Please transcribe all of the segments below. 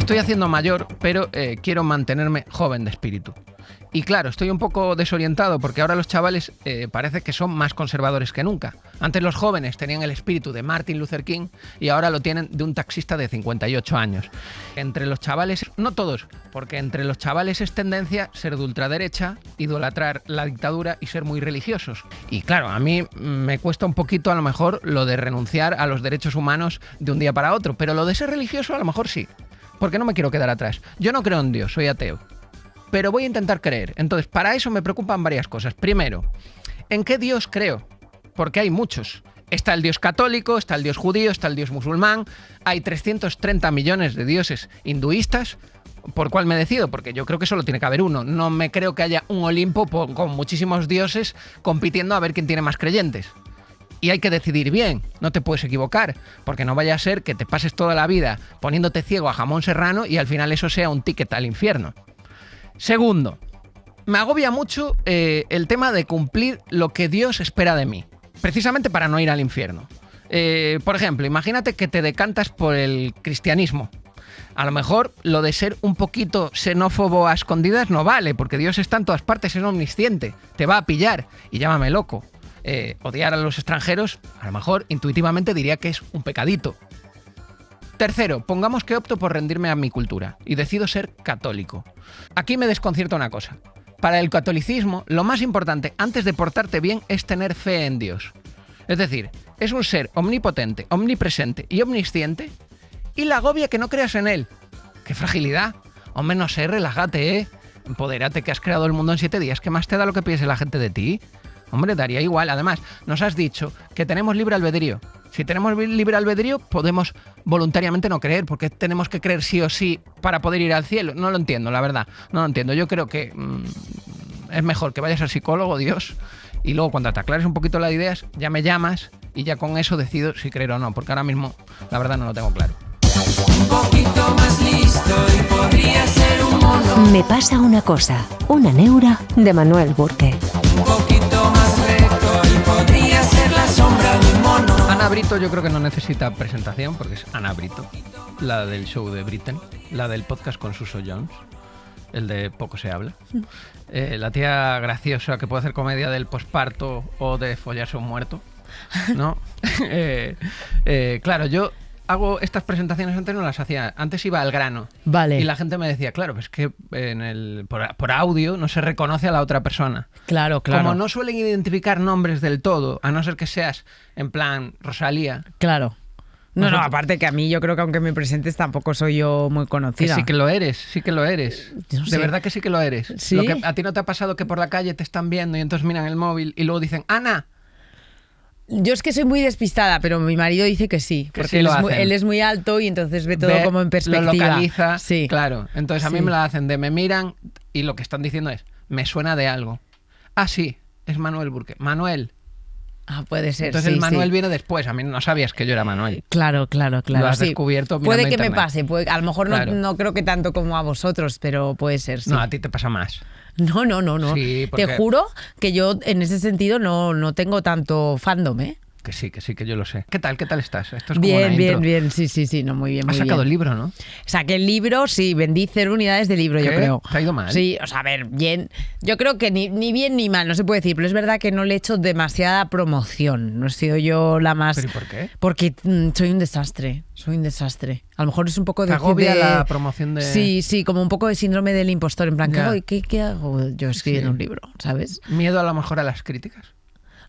estoy haciendo mayor, pero quiero mantenerme joven de espíritu. Y claro, estoy un poco desorientado porque ahora los chavales parece que son más conservadores que nunca. Antes los jóvenes tenían el espíritu de Martin Luther King y ahora lo tienen de un taxista de 58 años. Entre los chavales, no todos, porque entre los chavales es tendencia ser de ultraderecha, idolatrar la dictadura y ser muy religiosos. Y claro, a mí me cuesta un poquito a lo mejor lo de renunciar a los derechos humanos de un día para otro, pero lo de ser religioso a lo mejor sí, porque no me quiero quedar atrás. Yo no creo en Dios, soy ateo. Pero voy a intentar creer. Entonces, para eso me preocupan varias cosas. Primero, ¿en qué Dios creo? Porque hay muchos. Está el Dios católico, está el Dios judío, está el Dios musulmán. Hay 330 millones de dioses hinduistas. ¿Por cuál me decido? Porque yo creo que solo tiene que haber uno. No me creo que haya un Olimpo con muchísimos dioses compitiendo a ver quién tiene más creyentes. Y hay que decidir bien, no te puedes equivocar, porque no vaya a ser que te pases toda la vida poniéndote ciego a jamón serrano y al final eso sea un ticket al infierno. Segundo, me agobia mucho el tema de cumplir lo que Dios espera de mí, precisamente para no ir al infierno. Por ejemplo, imagínate que te decantas por el cristianismo. A lo mejor lo de ser un poquito xenófobo a escondidas no vale, porque Dios está en todas partes, es omnisciente, te va a pillar y llámame loco. Odiar a los extranjeros, a lo mejor intuitivamente diría que es un pecadito. Tercero, pongamos que opto por rendirme a mi cultura y decido ser católico. Aquí me desconcierta una cosa. Para el catolicismo, lo más importante antes de portarte bien es tener fe en Dios. Es decir, es un ser omnipotente, omnipresente y omnisciente y la agobia que no creas en él. ¡Qué fragilidad! Hombre, no sé, relájate, ¿eh? Empodérate que has creado el mundo en 7 días. ¿Qué más te da lo que piense la gente de ti? Hombre, daría igual. Además, nos has dicho que tenemos libre albedrío. Si tenemos libre albedrío, podemos voluntariamente no creer, porque tenemos que creer sí o sí para poder ir al cielo. No lo entiendo, la verdad. No lo entiendo. Yo creo que es mejor que vayas al psicólogo, Dios, y luego cuando te aclares un poquito las ideas, ya me llamas y ya con eso decido si creer o no, porque ahora mismo, la verdad, no lo tengo claro. Un poquito más listo y podría ser un mono. Me pasa una cosa, una neura de Manuel Burke. Un poquito más recto y podría ser la sombra de un mono. Ana Brito yo creo que no necesita presentación porque es Ana Brito, la del show de Britain, la del podcast con Suso Jones, el de Poco se habla. La tía graciosa que puede hacer comedia del posparto o de follarse a un muerto, ¿no? Claro, yo hago estas presentaciones antes no las hacía, antes iba al grano. Vale. Y la gente me decía, claro, pues que por audio no se reconoce a la otra persona. Claro, claro. Como no suelen identificar nombres del todo, a no ser que seas en plan Rosalía. Claro. No, aparte que a mí yo creo que aunque me presentes tampoco soy yo muy conocida. Que sí que lo eres, sí que lo eres. No sé. De verdad que sí que lo eres. ¿Sí? ¿A ti no te ha pasado que por la calle te están viendo y entonces miran el móvil y luego dicen, Ana? Yo es que soy muy despistada, pero mi marido dice que sí, Que porque sí lo él es muy alto y entonces ve todo como en perspectiva. Lo localiza, sí. Claro. Entonces a mí me la hacen de me miran y lo que están diciendo es, me suena de algo. Ah, sí, es Manuel Burke. Manuel. Ah, puede ser. Entonces sí, el Manuel sí. viene después. A mí no sabías que yo era Manuel. Claro. Lo has sí. descubierto mirando Puede que me internet. pase, a lo mejor Claro. no creo que tanto como a vosotros, pero puede ser, sí. No, a ti te pasa más. No. Sí, porque- Te juro que yo en ese sentido no tengo tanto fandom, ¿eh? Que sí, que yo lo sé. ¿Qué tal estás? Esto es como Bien, una intro. bien, sí, no, muy bien, muy Has sacado bien. el libro, ¿no? Saqué el libro, sí, vendí 0 unidades de libro, yo ¿Qué? creo. ¿Te ha ido mal? Sí, o sea, a ver, bien. Yo creo que ni bien ni mal, no se puede decir, pero es verdad que no le he hecho demasiada promoción. No he sido yo la más... ¿Pero y por qué? Porque soy un desastre. A lo mejor es un poco de... ¿Te agobia la promoción de...? Sí, como un poco de síndrome del impostor, en plan, Ya. ¿qué hago yo escribiendo Sí. un libro? ¿Sabes? ¿Miedo a lo mejor a las críticas?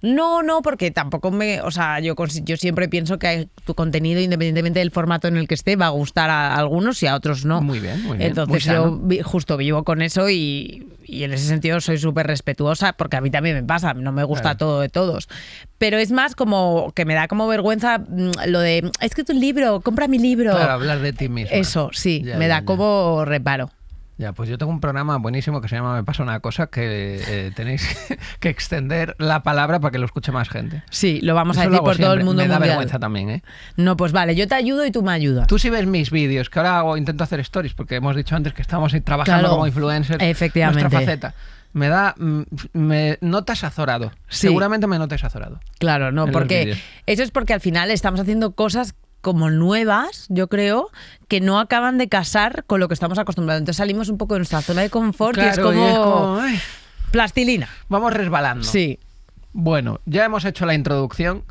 No, porque tampoco o sea, yo siempre pienso que tu contenido, independientemente del formato en el que esté, va a gustar a algunos y a otros no. Muy bien. Entonces Muy sano. yo justo vivo con eso y en ese sentido soy súper respetuosa, porque a mí también me pasa, no me gusta Claro. todo de todos. Pero es más como que me da como vergüenza lo de, es que tu libro, compra mi libro. Claro, hablar de ti mismo. Eso, sí, Ya, me ya, da ya. como reparo. Ya, pues yo tengo un programa buenísimo que se llama Me pasa una cosa, que tenéis que extender la palabra para que lo escuche más gente. Sí, lo vamos a Eso lo decir hago por todo el siempre. mundo Me da mundial. vergüenza también, ¿eh? No, pues vale, yo te ayudo y tú me ayudas. Tú sí ves mis vídeos, que ahora intento hacer stories, porque hemos dicho antes que estamos trabajando Claro, como influencers. efectivamente. Nuestra faceta. Me notas azorado. Sí. Seguramente me notas azorado. Claro, no, en los porque vídeos. eso es porque al final estamos haciendo cosas como nuevas, yo creo, que no acaban de casar con lo que estamos acostumbrados. Entonces salimos un poco de nuestra zona de confort y es como ay, plastilina. vamos resbalando. Sí. Bueno, ya hemos hecho la introducción.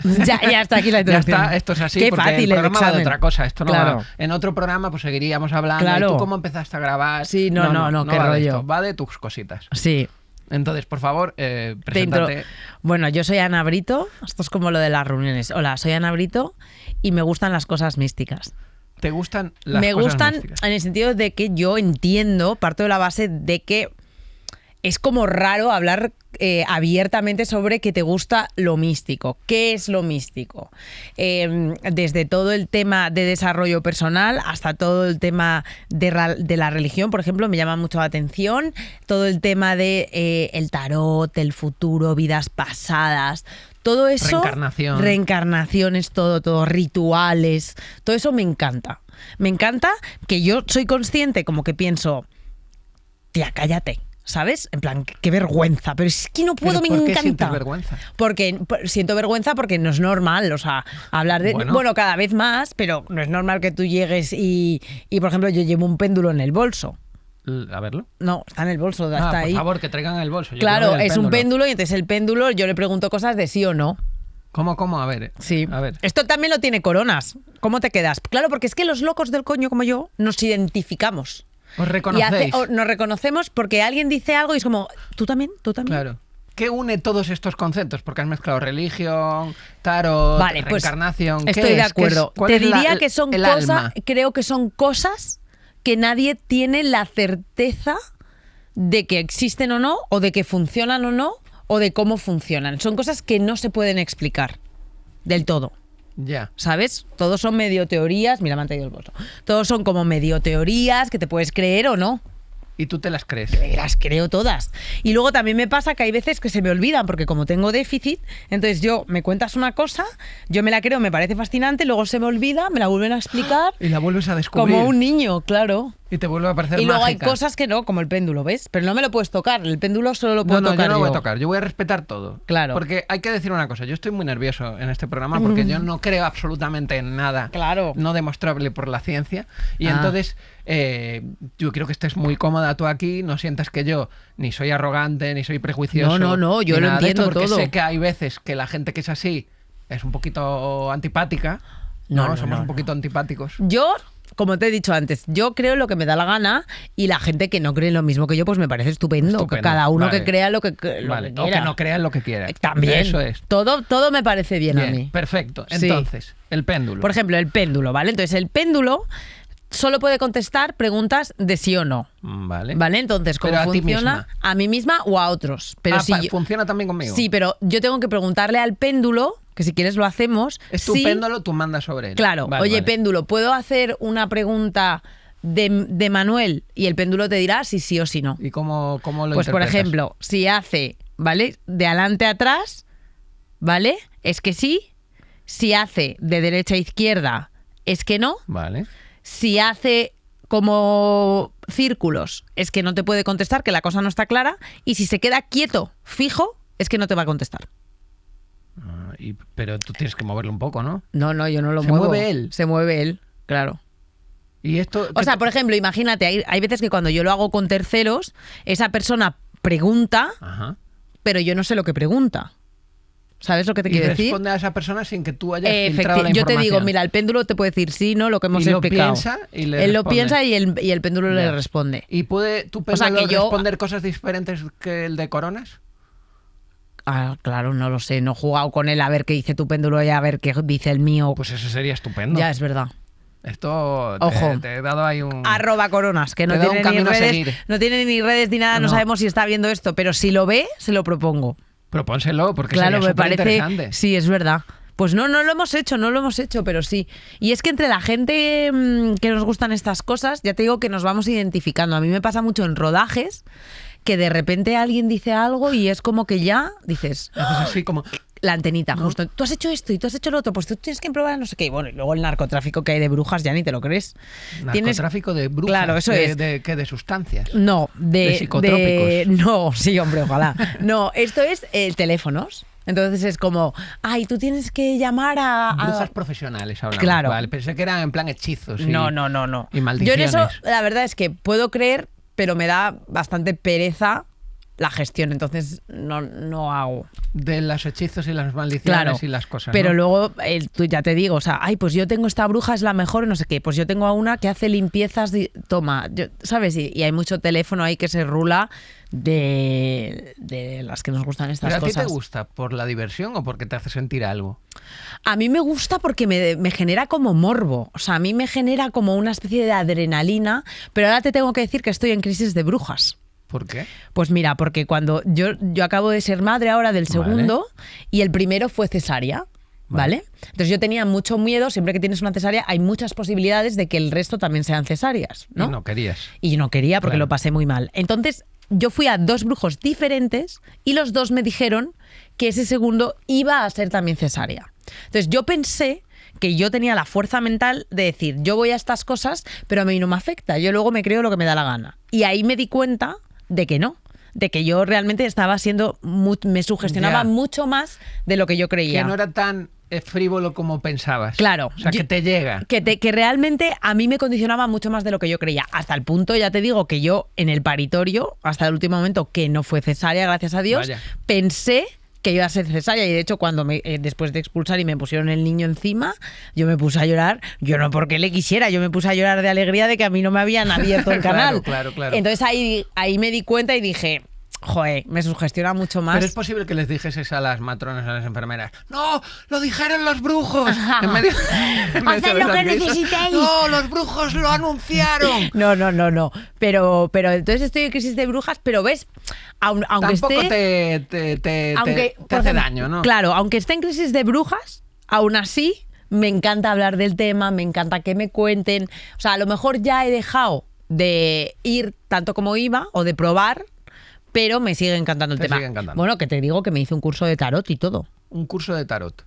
Ya está aquí la Ya introducción. está, esto es así, Qué porque fácil el el programa va de examen. otra cosa. Esto no Claro. va. En otro programa pues seguiríamos hablando. Claro. ¿Y tú cómo empezaste a grabar? Sí, no, qué va de rollo. esto, va de tus cositas. Sí. Entonces, por favor, Dentro. preséntate. Bueno, yo soy Ana Brito. Esto es como lo de las reuniones. Hola, soy Ana Brito y me gustan las cosas místicas. ¿Te gustan las Me cosas gustan místicas? en el sentido de que yo entiendo, parto de la base de que es como raro hablar abiertamente sobre que te gusta lo místico. ¿Qué es lo místico? Desde todo el tema de desarrollo personal hasta todo el tema de la religión, por ejemplo, me llama mucho la atención. Todo el tema de el tarot, el futuro, vidas pasadas. Todo eso. Reencarnación. Reencarnaciones, todo, rituales. Todo eso me encanta. Me encanta que yo soy consciente, como que pienso, tía, cállate. ¿Sabes? En plan, qué vergüenza. Pero es que no puedo, ¿Pero me por qué encanta. sientes vergüenza? Porque siento vergüenza porque no es normal, o sea, hablar de... Bueno. Bueno, cada vez más, pero no es normal que tú llegues y, por ejemplo, yo llevo un péndulo en el bolso. A verlo. No, está en el bolso, está por ahí. favor, que traigan el bolso. Yo Claro, quiero ver el es un péndulo y entonces el péndulo yo le pregunto cosas de sí o no. ¿Cómo? A ver. Sí. A ver. Esto también lo tiene Coronas. ¿Cómo te quedas? Claro, porque es que los locos del coño como yo nos identificamos. ¿Os Y reconocéis? nos reconocemos porque alguien dice algo y es como, ¿tú también? Claro. ¿Qué une todos estos conceptos? Porque has mezclado religión, tarot, Vale, pues reencarnación. ¿Qué estoy de es? acuerdo. ¿Cuál Te es diría que son el cosas, alma? creo que son cosas que nadie tiene la certeza de que existen o no, o de que funcionan o no, o de cómo funcionan. Son cosas que no se pueden explicar del todo. Ya. ¿Sabes? Todos son medio teorías. Mira, me han traído el bolso. Todos son como medio teorías que te puedes creer o no. ¿Y tú te las crees? Las creo todas. Y luego también me pasa que hay veces que se me olvidan, porque como tengo déficit, entonces yo me cuentas una cosa, yo me la creo, me parece fascinante, luego se me olvida, me la vuelven a explicar. Y la vuelves a descubrir. Como un niño, claro. Y te vuelve a parecer Y luego mágica. hay cosas que no, como el péndulo, ¿ves? Pero no me lo puedes tocar. El péndulo solo lo puedo No, tocar yo no yo. voy a tocar. Yo voy a respetar todo. Claro. Porque hay que decir una cosa. Yo estoy muy nervioso en este programa porque yo no creo absolutamente en nada Claro. no demostrable por la ciencia. Y Ah. entonces yo quiero que estés muy cómoda tú aquí. No sientas que yo ni soy arrogante, ni soy prejuicioso. No, yo ni lo nada de esto, entiendo porque todo. sé que hay veces que la gente que es así es un poquito antipática. No, Somos no. un poquito antipáticos. Yo, como te he dicho antes, yo creo lo que me da la gana y la gente que no cree lo mismo que yo, pues me parece estupendo. Que Estupendo. cada uno Vale. que crea lo que Vale. quiera. O que no crean lo que quiera. También. Eso es. Todo me parece bien a mí. Perfecto. Sí. Entonces, el péndulo. Por ejemplo, el péndulo, ¿vale? Entonces, el péndulo solo puede contestar preguntas de sí o no. Vale. ¿Vale? Entonces, ¿cómo Pero a ti funciona? misma. A mí misma o a otros. Pero si yo- funciona también conmigo. sí, pero yo tengo que preguntarle al péndulo, que si quieres lo hacemos. Es tu si- péndulo, tú mandas sobre él. Claro, Vale, oye, vale. péndulo, ¿puedo hacer una pregunta de Manuel? Y el péndulo te dirá si sí o si no. ¿Y cómo lo Pues, por interpretas? ejemplo, si hace, ¿vale? De adelante a atrás, ¿vale? Es que sí. Si hace de derecha a izquierda, es que no. Vale. Si hace como círculos, es que no te puede contestar, que la cosa no está clara. Y si se queda quieto, fijo, es que no te va a contestar. Pero tú tienes que moverlo un poco, ¿no? No, yo no lo ¿Se muevo. mueve él? Se mueve él, claro. Y esto... O sea, por ejemplo, imagínate, hay veces que cuando yo lo hago con terceros, esa persona pregunta, Ajá. pero yo no sé lo que pregunta. ¿Sabes lo que te Y quiero decir? responde a esa persona sin que tú hayas filtrado la Yo te información. digo, mira, el péndulo te puede decir sí, no, lo que hemos Y lo explicado. piensa y le Él lo responde. piensa y el péndulo Ya. le responde. ¿Y puede tu O sea, péndulo que yo- responder cosas diferentes que el de Coronas? Ah, claro, no lo sé, no he jugado con él a ver qué dice tu péndulo y a ver qué dice el mío. Pues eso sería estupendo. Ya, es verdad. Esto Ojo. te he dado ahí un... @coronas, que no Te da un tiene ni camino a redes, seguir. no tiene ni redes ni nada, no No. sabemos si está viendo esto, pero si lo ve, se lo propongo. Propónselo, porque Claro, sería me parece. superinteresante. Sí, es verdad. Pues no lo hemos hecho, pero sí. Y es que entre la gente que nos gustan estas cosas, ya te digo que nos vamos identificando. A mí me pasa mucho en rodajes que de repente alguien dice algo y es como que ya dices, Haces así como... la antenita, justo. Tú has hecho esto y tú has hecho lo otro, pues tú tienes que probar no sé qué. Y bueno, y luego el narcotráfico que hay de brujas ya ni te lo crees. Tienes- Narcotráfico de brujas. Claro, eso de, es. De sustancias. No, De psicotrópicos. No, sí, hombre, ojalá. No, esto es teléfonos. Entonces es como, ay, tú tienes que llamar a... Brujas profesionales hablamos. Claro. Vale, pensé que eran en plan hechizos. No. Y Yo maldiciones. en eso, la verdad es que puedo creer, pero me da bastante pereza la gestión, entonces no hago. De los hechizos y las maldiciones Claro, y las cosas. pero ¿no? luego tú ya te digo, o sea, ay, pues yo tengo esta bruja, es la mejor, no sé qué, pues yo tengo a una que hace limpiezas, toma, ¿sabes? Y hay mucho teléfono ahí que se rula de las que nos gustan estas ¿Pero a ti cosas. te gusta por la diversión o porque te hace sentir algo? A mí me gusta porque me genera como morbo, o sea, a mí me genera como una especie de adrenalina, pero ahora te tengo que decir que estoy en crisis de brujas. ¿Por qué? Pues mira, porque cuando yo acabo de ser madre ahora del segundo y el primero fue cesárea, ¿vale? Entonces yo tenía mucho miedo, siempre que tienes una cesárea hay muchas posibilidades de que el resto también sean cesáreas, ¿no? Y no querías. Y no quería porque Claro. lo pasé muy mal. Entonces yo fui a 2 brujos diferentes y los 2 me dijeron que ese segundo iba a ser también cesárea. Entonces yo pensé que yo tenía la fuerza mental de decir, yo voy a estas cosas, pero a mí no me afecta, yo luego me creo lo que me da la gana. Y ahí me di cuenta de que no, de que yo realmente estaba siendo, me sugestionaba Ya. mucho más de lo que yo creía. Que no era tan frívolo como pensabas. Claro. O sea, que te llega. Que realmente a mí me condicionaba mucho más de lo que yo creía. Hasta el punto, ya te digo, que yo en el paritorio, hasta el último momento, que no fue cesárea, gracias a Dios, Vaya. pensé que iba a ser cesárea. Y de hecho, cuando después de expulsar y me pusieron el niño encima, yo me puse a llorar. Yo no porque le quisiera, yo me puse a llorar de alegría de que a mí no me habían abierto el canal. Claro. Entonces ahí me di cuenta y dije... Joder, me sugestiona mucho más. Pero es posible que les dijeses a las matronas, a las enfermeras, ¡no! ¡Lo dijeron los brujos! En medio, Haced lo que necesitéis. ¡No! ¡Los brujos lo anunciaron! No. Pero entonces estoy en crisis de brujas, pero ves, aunque Tampoco esté... te por hace ejemplo, daño, ¿no? Claro, aunque esté en crisis de brujas, aún así me encanta hablar del tema, me encanta que me cuenten. O sea, a lo mejor ya he dejado de ir tanto como iba o de probar, pero me sigue encantando el Te tema. sigue encantando. Bueno, que te digo que me hice un curso de tarot y todo. Un curso de tarot.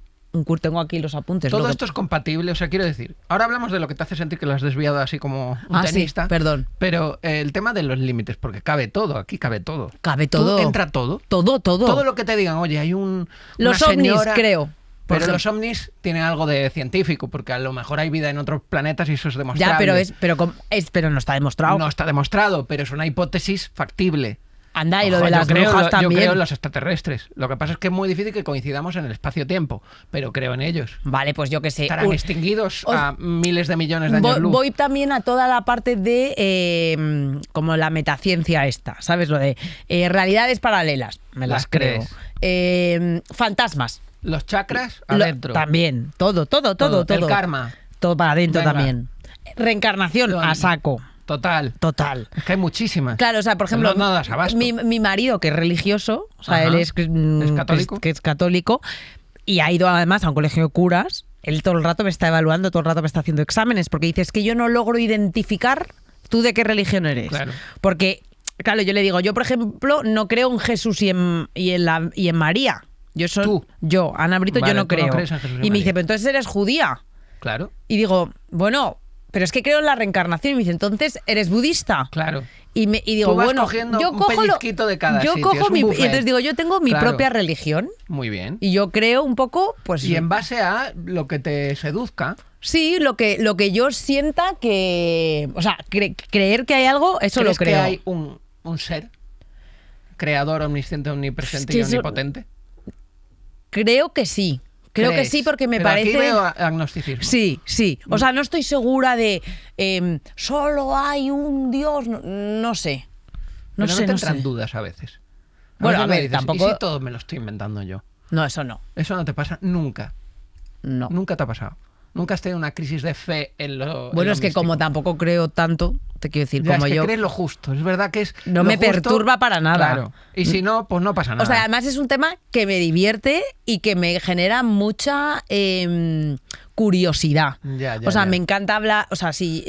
Tengo aquí los apuntes. Todo lo que- esto es compatible, o sea, quiero decir, ahora hablamos de lo que te hace sentir que lo has desviado así como un Ah, sí, tenista. perdón. Pero el tema de los límites, porque cabe todo, aquí cabe todo. Cabe Tú todo. entra todo. Todo. Todo lo que te digan, oye, hay Los una ovnis, señora- creo. Por Pero ejemplo. los ovnis tienen algo de científico, porque a lo mejor hay vida en otros planetas y eso es demostrable. Ya, pero no está demostrado. No está demostrado, pero es una hipótesis factible. Anda, y lo Ojo, de las brujas yo también. creo en los extraterrestres. Lo que pasa es que es muy difícil que coincidamos en el espacio-tiempo, pero creo en ellos. Vale, pues yo qué sé. Estarán extinguidos os- a miles de millones de años luz. Voy también a toda la parte de como la metaciencia esta, ¿sabes? Lo de realidades paralelas, me las Las creo. crees. Fantasmas. Los chakras Lo- adentro. también, todo. El karma. Todo para adentro Venga. también. Reencarnación, a saco. Total. Total. Es que hay muchísimas. Claro, o sea, por ejemplo, No das abasto. mi marido, que es religioso, o sea, Ajá. él es católico. que es católico, y ha ido además a un colegio de curas, él todo el rato me está evaluando, todo el rato me está haciendo exámenes, porque dice, es que yo no logro identificar tú de qué religión eres. Claro. Porque, claro, yo le digo, yo, por ejemplo, no creo en Jesús y en María. Yo, Ana Brito, Vale, yo no tú no creo. crees en Jesús y Y me María. dice, pero entonces eres judía. Claro, Y digo, bueno, pero es que creo en la reencarnación. Y me dice, entonces eres budista. claro. Y digo, Tú vas bueno, cogiendo yo un cojo pellizquito de cada yo sitio, cojo es un mi, y buffet. entonces digo, yo tengo mi Claro. propia religión Muy bien. y yo creo un poco, pues Y en base a lo que te seduzca, sí, lo que yo sienta que, o sea, creer que hay algo, eso lo ¿crees creo. que hay un ser creador, omnisciente, omnipresente Es que y eso- omnipotente? Creo que sí. Creo que ¿Crees? sí porque me Pero parece. Aquí veo agnosticismo. Sí. O sea, no estoy segura de solo hay un Dios, no sé. No Pero sé, no te no entran sé. dudas a veces. Bueno, a veces me ver, dices, tampoco- ¿y si todo me lo estoy inventando yo? No, eso no. Eso no te pasa nunca. No. Nunca te ha pasado. Nunca has tenido una crisis de fe en lo. en Bueno, lo es que como místico. tampoco creo tanto, te quiero decir, Ya, como es que yo. crees lo justo. Es verdad que es. No lo me justo, perturba para nada. Claro. Y si no, pues no pasa nada. O sea, además es un tema que me divierte y que me genera mucha curiosidad. Ya, O sea, ya. me encanta hablar, o sea, si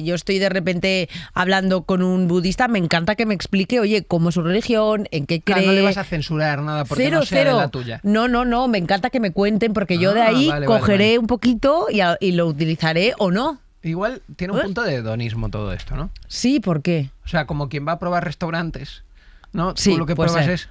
yo estoy de repente hablando con un budista, me encanta que me explique, oye, cómo es su religión, en qué cree. Claro, no le vas a censurar nada porque no sea de la tuya. No, me encanta que me cuenten porque yo de Ah, ahí vale, cogeré vale. un poquito y lo utilizaré o no. Igual tiene un punto de hedonismo todo esto, ¿no? Sí, ¿por qué? O sea, como quien va a probar restaurantes, ¿no? Sí, Tú lo que puede pruebas ser. es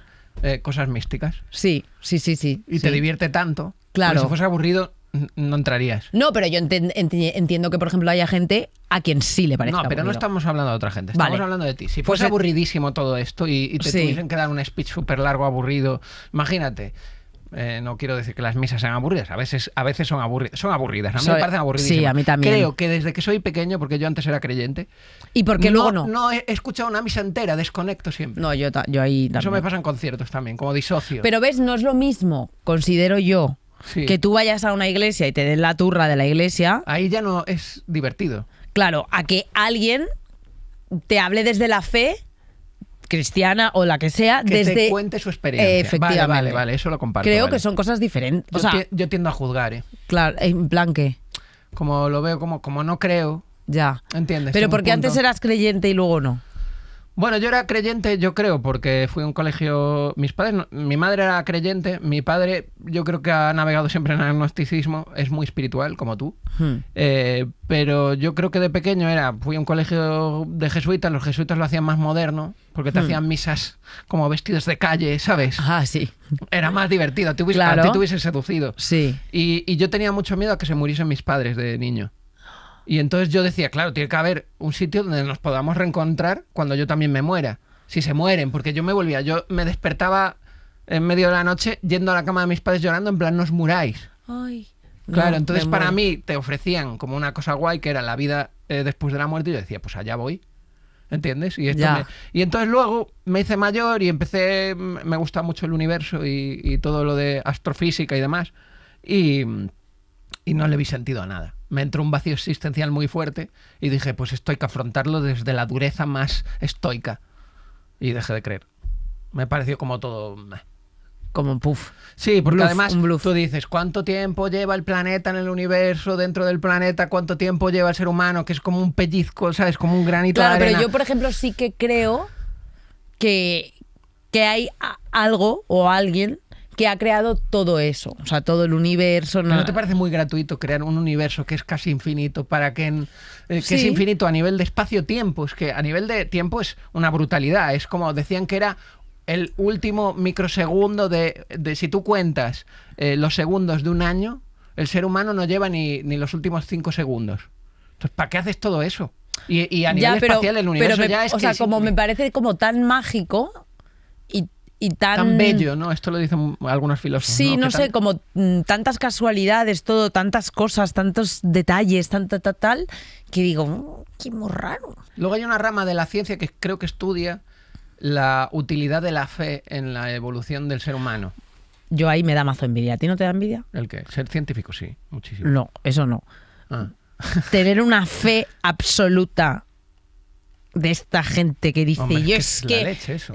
cosas místicas. Sí. Y sí. te divierte tanto. Claro. Porque si fuese aburrido, no entrarías. No, pero yo entiendo que, por ejemplo, haya gente a quien sí le parezca No, pero no aburrido. estamos hablando de otra gente, estamos Vale. hablando de ti. Si Pues fuese aburridísimo todo esto y te Sí. tuviesen que dar un speech súper largo, aburrido, imagínate. No quiero decir que las misas sean aburridas, a veces son aburridas. Son aburridas, a mí me parecen aburridísimas. Sí, a mí también. Creo que desde que soy pequeño, porque yo antes era creyente, ¿Y por qué luego no? No he escuchado una misa entera, desconecto siempre. No, yo ahí también. Eso me pasa en conciertos también, como disocio. Pero ves, no es lo mismo, considero yo, Sí. que tú vayas a una iglesia y te den la turra de la iglesia, Ahí ya no es divertido. claro, a que alguien te hable desde la fe cristiana o la que sea, Que desde... te cuente su experiencia. Efectivamente. Vale, eso lo comparto. Creo vale. que son cosas diferentes. O Yo, sea, yo tiendo a juzgar, claro, en plan que... Como lo veo, como no creo, Ya. ¿entiendes? Pero En un porque antes punto. eras creyente y luego no. Bueno, yo era creyente, yo creo, porque fui a un colegio... Mis padres, mi madre era creyente, mi padre yo creo que ha navegado siempre en el agnosticismo, es muy espiritual, como tú. Pero yo creo que de pequeño fui a un colegio de jesuitas, los jesuitas lo hacían más moderno, porque te hacían misas como vestidos de calle, ¿sabes? Ah, sí. Era más divertido, Claro. a ti te hubiesen seducido. Sí. Y yo tenía mucho miedo a que se muriesen mis padres de niño. Y entonces yo decía, claro, tiene que haber un sitio donde nos podamos reencontrar cuando yo también me muera. Si se mueren, porque yo me despertaba en medio de la noche yendo a la cama de mis padres llorando en plan, no os muráis. Ay. Claro, No, entonces me para muero. mí te ofrecían como una cosa guay que era la vida después de la muerte y yo decía, pues allá voy. ¿Entiendes? Ya. Y entonces luego me hice mayor y me gusta mucho el universo y todo lo de astrofísica y demás. Y no le vi sentido a nada. Me entró un vacío existencial muy fuerte y dije, pues esto hay que afrontarlo desde la dureza más estoica. Y dejé de creer. Me pareció como todo... Como puff. Sí, porque Bluff, además un bluff. tú dices, ¿cuánto tiempo lleva el planeta en el universo, dentro del planeta? ¿Cuánto tiempo lleva el ser humano? Que es como un pellizco, ¿sabes? Como un granito Claro, de arena. pero yo, por ejemplo, sí que creo que hay algo o alguien que ha creado todo eso. O sea, todo el universo. ¿No te parece muy gratuito crear un universo que es casi infinito para que es Sí. infinito a nivel de espacio-tiempo? Es que a nivel de tiempo es una brutalidad. Es como decían que era el último microsegundo de si tú cuentas los segundos de un año, el ser humano no lleva ni los últimos 5 segundos. Entonces, ¿para qué haces todo eso? Y a nivel espacial el universo ya es o que sea, es como me parece como tan mágico y tan bello, ¿no? Esto lo dicen algunos filósofos. Sí, no Que sé, tan- como tantas casualidades, tantas cosas, tantos detalles, tal, que digo, qué muy raro. Luego hay una rama de la ciencia que creo que estudia la utilidad de la fe en la evolución del ser humano. Yo ahí me da mazo envidia. ¿A ti no te da envidia? ¿El qué? Ser científico, sí, muchísimo. No, eso no. Ah. Tener una fe absoluta de esta gente que dice, Hombre, yo es es que es que, la leche eso.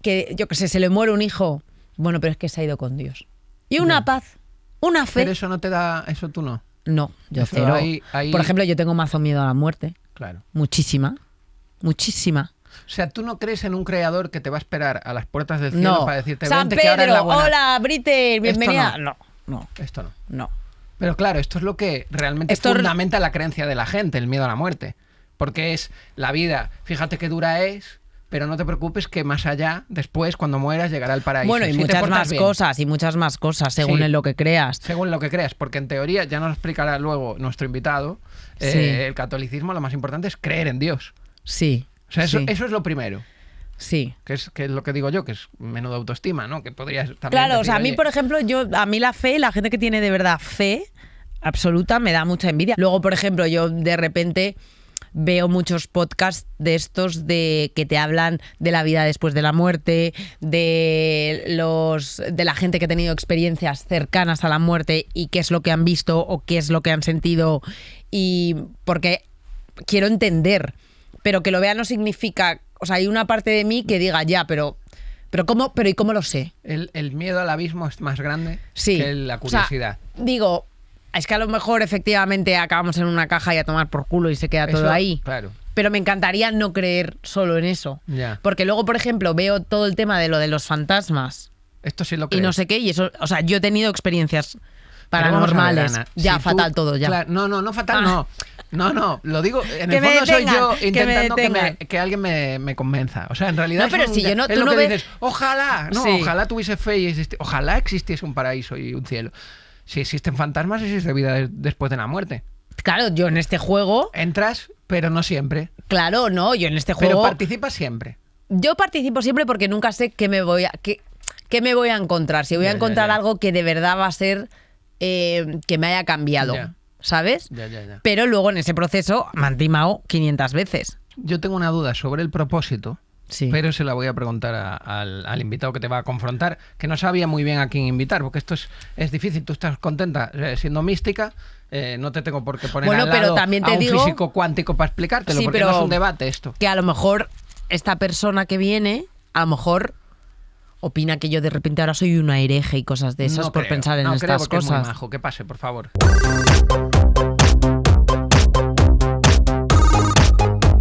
que yo que sé, se le muere un hijo. Bueno, pero es que se ha ido con Dios. Y una paz, una fe. Pero eso no te da... Eso tú no. No, yo Eso cero. ahí- Por ejemplo, yo tengo mazo miedo a la muerte. Claro. Muchísima. Muchísima. O sea, tú no crees en un creador que te va a esperar a las puertas del cielo No. para decirte, San vente que ahora es la Pedro, buena. hola, Brite, bienvenida. no. No, Esto no. no. Pero claro, esto es lo que realmente Esto- fundamenta la creencia de la gente, el miedo a la muerte. Porque es la vida, fíjate qué dura es, pero no te preocupes que más allá, después, cuando mueras, llegará el paraíso. Bueno, y Si te muchas portas más bien, cosas, y muchas más cosas, según Sí. en lo que creas. Según lo que creas, porque en teoría, ya nos lo explicará luego nuestro invitado, Sí. el catolicismo lo más importante es creer en Dios. Sí. O sea, eso sí, es lo primero. sí. Que es lo que digo yo, que es menudo autoestima, ¿no? Que podrías también Claro, o decir, sea, a mí, "Oye, por ejemplo, a mí la fe, la gente que tiene de verdad fe absoluta me da mucha envidia. Luego, por ejemplo, yo de repente veo muchos podcasts de estos de que te hablan de la vida después de la muerte, de la gente que ha tenido experiencias cercanas a la muerte y qué es lo que han visto o qué es lo que han sentido, y porque quiero entender, pero que lo vea no significa, o sea, hay una parte de mí que diga ya, pero cómo, ¿y cómo lo sé? el miedo al abismo es más grande Sí. que la O sea, curiosidad. digo, es que a lo mejor efectivamente acabamos en una caja y a tomar por culo y se queda todo Eso, ahí. Claro. Pero me encantaría no creer solo en eso. Ya. Porque luego, por ejemplo, veo todo el tema de lo de los fantasmas Esto sí lo y creo. no sé qué, y eso, o sea, yo he tenido experiencias Pero vamos a ver, paranormales. Ana, Ya, si tú- fatal todo, ya. Claro, no fatal, no. No, lo digo, en Que el me fondo soy detengan, yo que me intentando detengan. que alguien me convenza. O sea, en realidad No, pero es si yo no- es tú lo no que ves- dices, ojalá, no, Sí. ojalá tuviese fe y ojalá existiese un paraíso y un cielo. Si existen fantasmas, existe vida después de la muerte. Claro, yo en este juego, Entras, pero no siempre. claro, no, yo en este Pero juego participas siempre. yo participo siempre porque nunca sé qué me voy a encontrar. Si voy a Ya, encontrar ya. algo que de verdad va a ser que me haya cambiado, Ya. ¿sabes? Ya. Pero luego en ese proceso me han timado 500 veces. Yo tengo una duda sobre el propósito, Sí. pero se la voy a preguntar al invitado que te va a confrontar, que no sabía muy bien a quién invitar, porque esto es difícil. Tú estás contenta siendo mística, no te tengo por qué poner Bueno, al pero lado también te a un digo- físico cuántico para explicártelo, Sí, porque pero no es un debate esto. Que a lo mejor esta persona que viene, a lo mejor opina que yo de repente ahora soy una hereje y cosas de esas No por creo, pensar en no creo estas porque es muy cosas. majo. Que pase, por favor.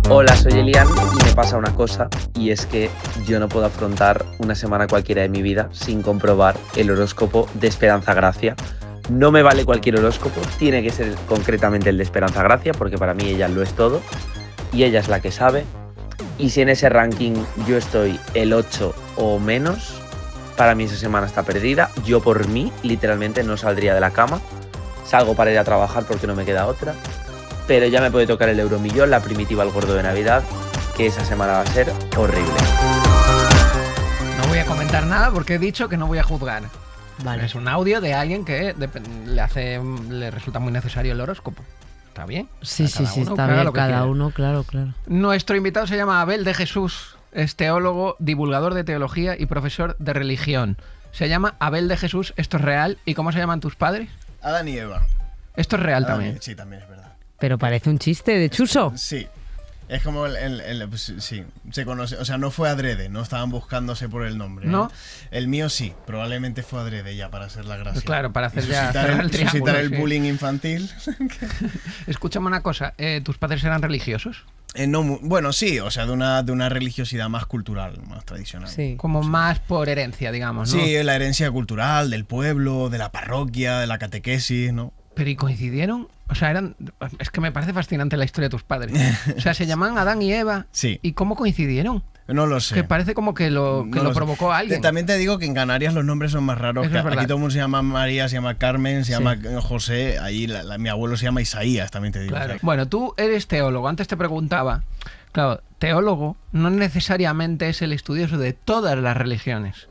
Hola, soy Elian y me pasa una cosa, y es que yo no puedo afrontar una semana cualquiera de mi vida sin comprobar el horóscopo de Esperanza Gracia. No me vale cualquier horóscopo, tiene que ser concretamente el de Esperanza Gracia, porque para mí ella lo es todo y ella es la que sabe. Y si en ese ranking yo estoy el 8 o menos, para mí esa semana está perdida. Yo por mí literalmente no saldría de la cama, salgo para ir a trabajar porque no me queda otra. Pero ya me puede tocar el euromillón, la primitiva, el gordo de Navidad, que esa semana va a ser horrible. No voy a comentar nada porque he dicho que no voy a juzgar. Vale. Es un audio de alguien que le resulta muy necesario el horóscopo. ¿Está bien? Sí, sí, Cada sí, uno está que haga bien, lo que cada quiera. uno, claro. Nuestro invitado se llama Abel de Jesús, es teólogo, divulgador de teología y profesor de religión. Se llama Abel de Jesús, esto es real. ¿Y cómo se llaman tus padres? Adán y Eva. Esto es real Adán y- también. Sí, también es verdad. Pero parece un chiste de Chuso. Sí. Es como pues, sí, se conoce, o sea, no fue adrede, no estaban buscándose por el nombre. ¿No? El mío sí, probablemente fue adrede ya para hacer la gracia. Pues claro, para hacer Y ya suscitar cerrar el, el triángulo, suscitar el sí. bullying infantil. Escúchame una cosa, ¿tus padres eran religiosos? No, bueno, sí, o sea, de una religiosidad más cultural, más tradicional. Sí. Como más por herencia, digamos, ¿no? Sí, la herencia cultural del pueblo, de la parroquia, de la catequesis, ¿no? Pero ¿y coincidieron? O sea, es que me parece fascinante la historia de tus padres. O sea, se llaman Adán y Eva. Sí. ¿Y cómo coincidieron? No lo sé. Que parece como que lo No lo sé. provocó alguien. También te digo que en Canarias los nombres son más raros. Eso Que es verdad. aquí todo el mundo se llama María, se llama Carmen, se Sí. llama José. Ahí mi abuelo se llama Isaías, también te digo. Claro. Bueno, tú eres teólogo. Antes te preguntaba. Claro, teólogo no necesariamente es el estudioso de todas las religiones.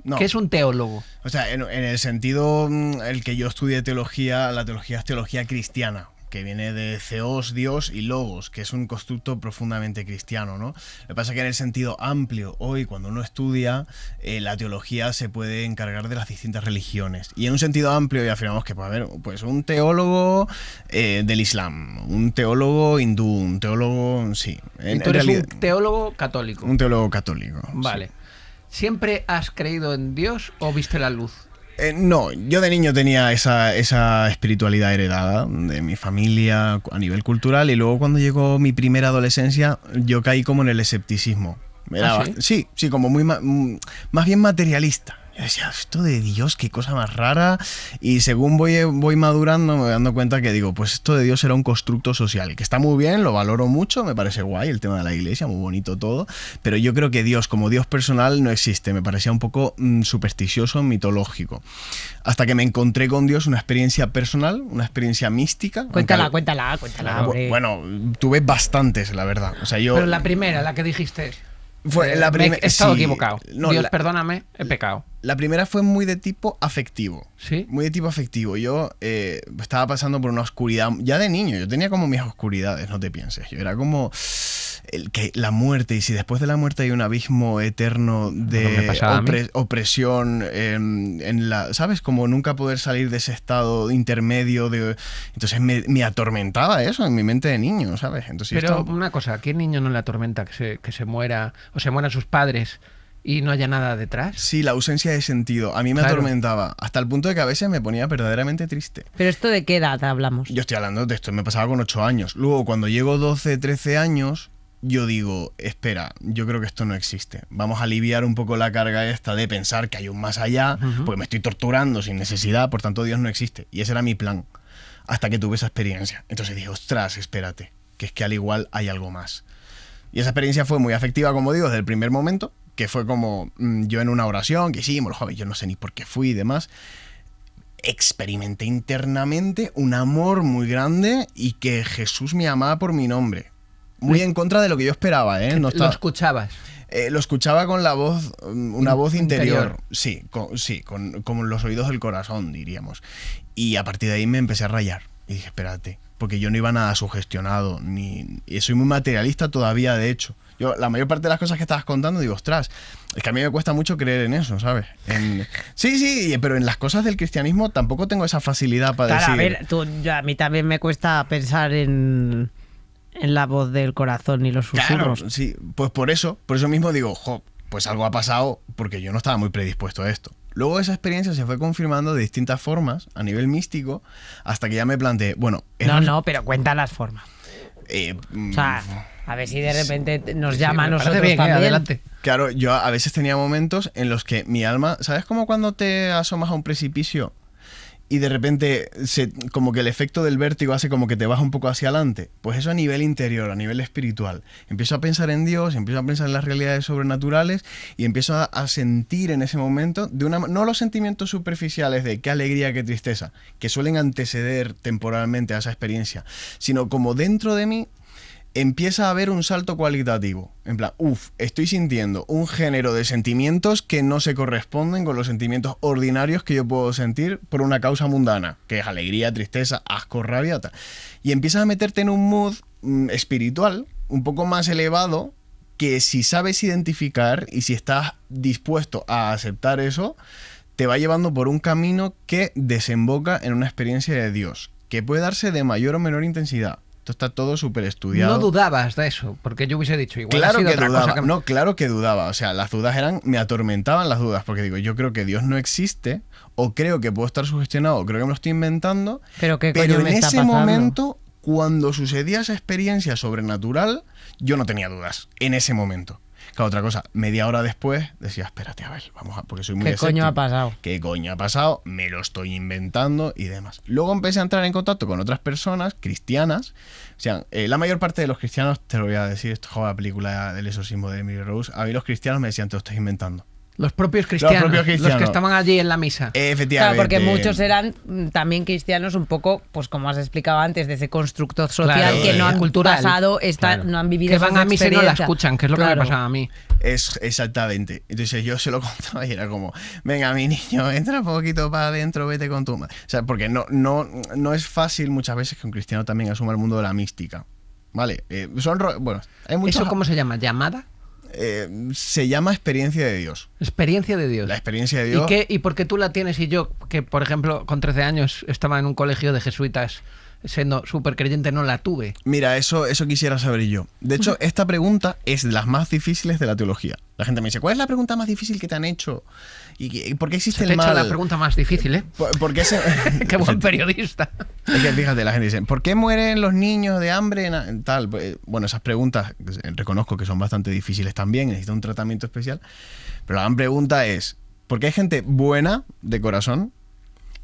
No. ¿Qué es un teólogo? O sea, en el sentido el que yo estudié teología, la teología es teología cristiana, que viene de Theos, Dios, y Logos, que es un constructo profundamente cristiano, ¿no? Lo que pasa es que en el sentido amplio, hoy cuando uno estudia, la teología se puede encargar de las distintas religiones. Y en un sentido amplio ya afirmamos que puede haber pues, un teólogo del Islam, un teólogo hindú, un teólogo, sí. Y tú eres un teólogo católico. un teólogo católico. Vale. sí. ¿Siempre has creído en Dios o viste la luz? No, yo de niño tenía esa espiritualidad heredada de mi familia a nivel cultural, y luego cuando llegó mi primera adolescencia yo caí como en el escepticismo. ¿Ah, sí? Sí, como muy más bien materialista. Yo decía, esto de Dios, qué cosa más rara. Y según voy madurando, me voy dando cuenta que digo, pues esto de Dios era un constructo social, que está muy bien, lo valoro mucho, me parece guay el tema de la iglesia, muy bonito todo, pero yo creo que Dios como Dios personal no existe, me parecía un poco supersticioso, mitológico. Hasta que me encontré con Dios, una experiencia personal, una experiencia mística. Cuéntala, hombre. Bueno, tuve bastantes, la verdad. O sea, yo... Pero la primera, la que dijiste. Fue la me he estado sí. equivocado. No, Dios, perdóname, he pecado. La primera fue muy de tipo afectivo. ¿Sí? Muy de tipo afectivo. Yo estaba pasando por una oscuridad. Ya de niño, yo tenía como mis oscuridades, no te pienses. Yo era como la muerte. Y si después de la muerte hay un abismo eterno me de pasaba a mí. opresión, ¿sabes? Como nunca poder salir de ese estado intermedio. Entonces me atormentaba eso en mi mente de niño, ¿sabes? Entonces, yo Pero estaba- una cosa, ¿a qué niño no le atormenta que se muera o se mueran sus padres y no haya nada detrás? Sí, la ausencia de sentido. A mí me Claro. atormentaba. Hasta el punto de que a veces me ponía verdaderamente triste. Pero esto de qué edad hablamos. Yo estoy hablando de esto, me pasaba con 8 años. Luego, cuando llego 12, 13 años, yo digo, espera, yo creo que esto no existe. Vamos a aliviar un poco la carga esta de pensar que hay un más allá, porque me estoy torturando sin necesidad, por tanto Dios no existe. Y ese era mi plan. hasta que tuve esa experiencia. Entonces dije, ostras, espérate, que es que al igual hay algo más. Y esa experiencia fue muy afectiva, como digo, desde el primer momento, que fue como yo en una oración, que hicimos, joder, yo no sé ni por qué fui y demás, experimenté internamente un amor muy grande y que Jesús me amaba por mi nombre. Muy en contra de lo que yo esperaba, ¿eh? No Lo escuchabas. lo escuchaba con la voz, una voz interior. Sí, con los oídos del corazón, diríamos. Y a partir de ahí me empecé a rayar. Y dije, espérate, porque yo no iba nada sugestionado, y soy muy materialista todavía, de hecho. Yo, la mayor parte de las cosas que estabas contando, digo, ostras, es que a mí me cuesta mucho creer en eso, ¿sabes? Sí, pero en las cosas del cristianismo tampoco tengo esa facilidad para Claro, decir... a ver, a mí también me cuesta pensar en la voz del corazón y los susurros. Claro, sí, pues por eso mismo digo, pues algo ha pasado porque yo no estaba muy predispuesto a esto. Luego esa experiencia se fue confirmando de distintas formas a nivel místico hasta que ya me planteé, bueno... No, pero cuenta las formas. O sea, a ver si de repente nos llama a nosotros bien, también. adelante. Claro, yo a veces tenía momentos en los que mi alma... ¿Sabes cómo cuando te asomas a un precipicio y de repente como que el efecto del vértigo hace como que te baja un poco hacia adelante? Pues eso a nivel interior, a nivel espiritual. Empiezo a pensar en Dios, empiezo a pensar en las realidades sobrenaturales y empiezo a sentir en ese momento, no los sentimientos superficiales de qué alegría, qué tristeza, que suelen anteceder temporalmente a esa experiencia, sino como dentro de mí empieza a haber un salto cualitativo. En plan, estoy sintiendo un género de sentimientos que no se corresponden con los sentimientos ordinarios que yo puedo sentir por una causa mundana, que es alegría, tristeza, asco, rabia, tal. Y empiezas a meterte en un mood espiritual un poco más elevado, que si sabes identificar y si estás dispuesto a aceptar eso, te va llevando por un camino que desemboca en una experiencia de Dios, que puede darse de mayor o menor intensidad. Está todo súper estudiado. No dudabas de eso, porque yo hubiese dicho igual. Claro ha sido que otra dudaba. cosa No, claro que dudaba. O sea, las dudas me atormentaban las dudas, porque digo, yo creo que Dios no existe, o creo que puedo estar sugestionado, o creo que me lo estoy inventando. Pero ¿qué coño me en está ese pasando? momento, cuando sucedía esa experiencia sobrenatural, yo no tenía dudas. En ese momento. Claro, otra cosa, media hora después decía, espérate, a ver, vamos a... Porque soy muy ¿Qué escéptico. coño ha pasado? ¿Qué coño ha pasado? Me lo estoy inventando y demás. Luego empecé a entrar en contacto con otras personas cristianas. O sea, la mayor parte de los cristianos, te lo voy a decir, esto es la película del exorcismo de Emily Rose, a mí los cristianos me decían, te lo estás inventando. Los propios cristianos, los cristianos. que estaban allí en la misa. Efectivamente. Claro, porque muchos eran también cristianos un poco, pues como has explicado antes, de ese constructo social Claro, que no han cultural. pasado, Claro. no han vivido Que van esa a misa y no la experiencia. escuchan, que es lo que me Claro. pasaba a mí. Es exactamente. Entonces yo se lo contaba y era como, venga, mi niño, entra un poquito para adentro, vete con tu madre. O sea, porque no es fácil muchas veces que un cristiano también asuma el mundo de la mística. ¿Vale? Bueno, hay muchos... ¿Eso cómo se llama? ¿Llamada? Se llama experiencia de Dios. Experiencia de Dios. La experiencia de Dios. ¿Y por qué tú la tienes y yo, que por ejemplo con 13 años estaba en un colegio de jesuitas siendo súper creyente, no la tuve? Mira, eso quisiera saber yo. De hecho, esta pregunta es de las más difíciles de la teología. La gente me dice, ¿cuál es la pregunta más difícil que te han hecho? ¿Y por qué existe Se te el he mal? hecho la pregunta más difícil, ¿eh? ¿Por qué Qué buen periodista. Es que fíjate, la gente dice, ¿por qué mueren los niños de hambre en tal? Bueno, esas preguntas reconozco que son bastante difíciles también, necesitan un tratamiento especial. Pero la gran pregunta es, ¿por qué hay gente buena de corazón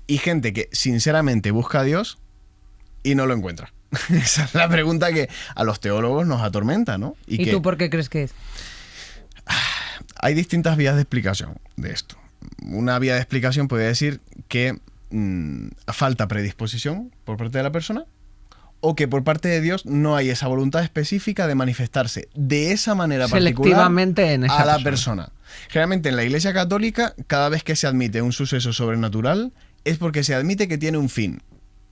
y gente que sinceramente busca a Dios y no lo encuentra? Esa es la pregunta que a los teólogos nos atormenta, ¿no? ¿Y tú por qué crees que es? Hay distintas vías de explicación de esto. Una vía de explicación puede decir que falta predisposición por parte de la persona, o que por parte de Dios no hay esa voluntad específica de manifestarse de esa manera particular selectivamente en esa a la persona. Generalmente en la Iglesia Católica, cada vez que se admite un suceso sobrenatural, es porque se admite que tiene un fin,